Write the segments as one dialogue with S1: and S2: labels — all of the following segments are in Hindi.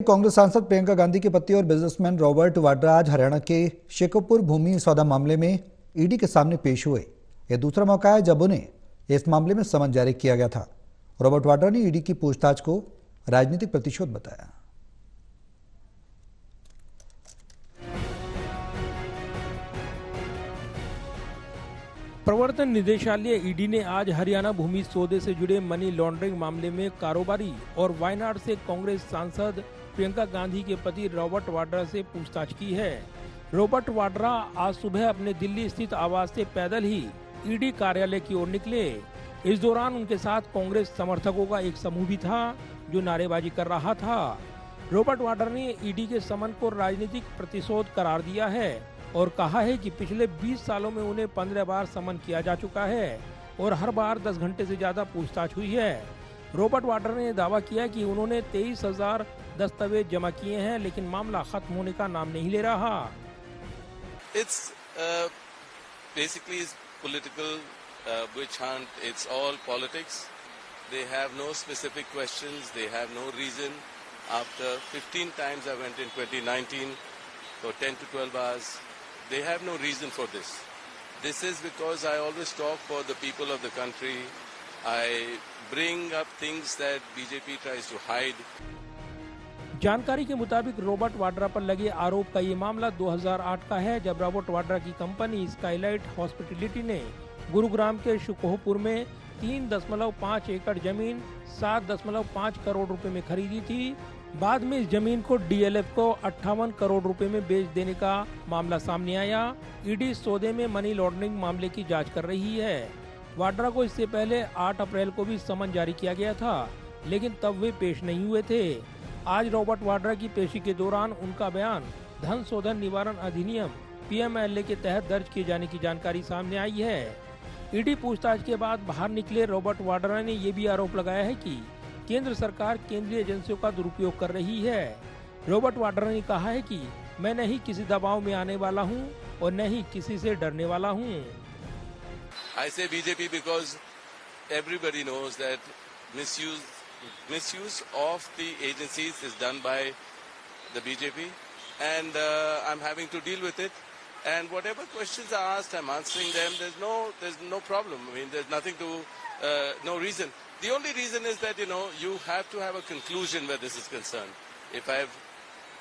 S1: कांग्रेस सांसद प्रियंका गांधी के पति और बिजनेसमैन रॉबर्ट वाड्रा आज हरियाणा के शेखोपुर भूमि सौदा मामले में ईडी के सामने पेश हुए। यह दूसरा मौका है जब उन्हें इस मामले में समन जारी किया गया था। रॉबर्ट वाड्रा ने ईडी की पूछताछ को राजनीतिक प्रतिशोध बताया।
S2: प्रवर्तन निदेशालय ईडी ने आज हरियाणा भूमि सौदे से जुड़े मनी लॉन्ड्रिंग मामले में कारोबारी और वायनाड से कांग्रेस सांसद प्रियंका गांधी के पति रॉबर्ट वाड्रा से पूछताछ की है। रॉबर्ट वाड्रा आज सुबह अपने दिल्ली स्थित आवास से पैदल ही ईडी कार्यालय की ओर निकले। इस दौरान उनके साथ कांग्रेस समर्थकों का एक समूह भी था जो नारेबाजी कर रहा था। रॉबर्ट वाड्रा ने ईडी के समन को राजनीतिक प्रतिशोध करार दिया है और कहा है कि पिछले 20 सालों में उन्हें 15 बार समन किया जा चुका है और हर बार 10 घंटे से ज्यादा पूछताछ हुई है। रॉबर्ट वाड्रा ने दावा किया कि उन्होंने 23,000 दस्तावेज जमा किए हैं, लेकिन मामला खत्म होने का नाम नहीं ले रहा।
S3: It's basically political witch hunt. It's all politics. They have no specific questions. They have no reason. After 15 times I went in 2019 for 10 to 12 hours. They have no reason for this. This is because I always talk for the people of the country. I bring up things that BJP tries to hide.
S2: जानकारी के मुताबिक रॉबर्ट वाड्रा पर लगे आरोप का ये मामला 2008 का है, जब रॉबर्ट वाड्रा की कंपनी स्काईलाइट हॉस्पिटैलिटी ने गुरुग्राम के शेखोपुर में 3.5 एकड़ जमीन 7.5 करोड़ रुपए में खरीदी थी। बाद में इस जमीन को डीएलएफ को 58 करोड़ रुपए में बेच देने का मामला सामने आया। ईडी सौदे में मनी लॉन्ड्रिंग मामले की जांच कर रही है। वाड्रा को इससे पहले 8 अप्रैल को भी समन जारी किया गया था, लेकिन तब वे पेश नहीं हुए थे। आज रॉबर्ट वाड्रा की पेशी के दौरान उनका बयान धन शोधन निवारण अधिनियम पीएमएलए के तहत दर्ज किए जाने की जानकारी सामने आई है। ईडी पूछताछ के बाद बाहर निकले रॉबर्ट वाड्रा ने ये भी आरोप लगाया है कि केंद्र सरकार केंद्रीय एजेंसियों का दुरुपयोग कर रही है। रॉबर्ट वाड्रा ने कहा है कि मैं न ही किसी दबाव में आने वाला हूं और न ही किसी से डरने वाला हूं।
S3: I say BJP because everybody knows that misuse of the agencies is done by the BJP, and I'm having to deal with it. And whatever questions are asked, I'm answering them. There's no problem. I mean, there's nothing to, no reason. The only reason is that, you have to have a conclusion where this is concerned. If I've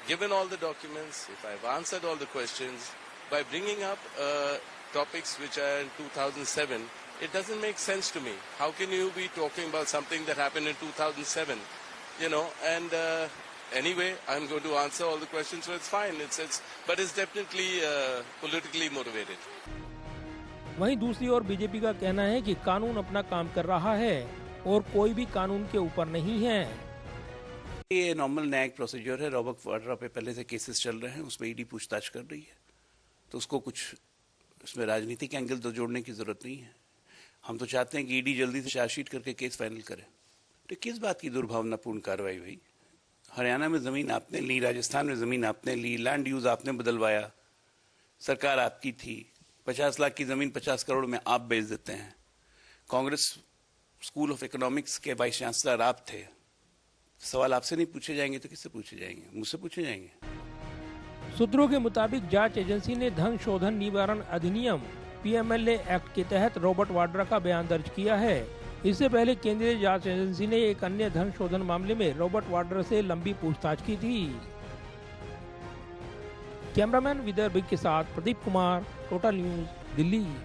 S3: given all the documents, if I've answered all the questions, by bringing up topics which are in 2007, it doesn't make sense to me. How can you be talking about something that happened in 2007? And anyway, I'm going to answer all the questions, so it's fine. But it's definitely politically motivated.
S2: वहीं दूसरी ओर बीजेपी का कहना है कि कानून अपना काम कर रहा है और कोई भी कानून के ऊपर नहीं है।
S4: ये नॉर्मल न्यायिक प्रोसीजर है। रॉबर्ट वाड्रा पे पहले से केसेस चल रहे हैं, उसमें ईडी पूछताछ कर रही है, तो उसको कुछ उसमें राजनीतिक एंगल तो जोड़ने की जरूरत नहीं है। हम तो चाहते हैं कि ईडी जल्दी से चार्जशीट करके केस फाइनल करे। तो किस बात की दुर्भावनापूर्ण कार्रवाई हुई? हरियाणा में जमीन आपने ली, राजस्थान में जमीन आपने ली, लैंड यूज आपने बदलवाया, सरकार आपकी थी। 50 लाख की जमीन 50 करोड़ में आप बेच देते हैं। कांग्रेस स्कूल ऑफ इकोनॉमिक्स के वाइस चांसलर आप थे। सवाल आपसे नहीं पूछे जाएंगे तो किससे पूछे जाएंगे? मुझसे पूछे जाएंगे।
S2: सूत्रों के मुताबिक जांच एजेंसी ने धन शोधन निवारण अधिनियम पीएमएलए एक्ट के तहत रॉबर्ट वाड्रा का बयान दर्ज किया है। इससे पहले केंद्रीय जांच एजेंसी ने एक अन्य धन शोधन मामले में रॉबर्ट वाड्रा से लंबी पूछताछ की थी। कैमरामैन विदर्भ के साथ प्रदीप कुमार, टोटल न्यूज, दिल्ली।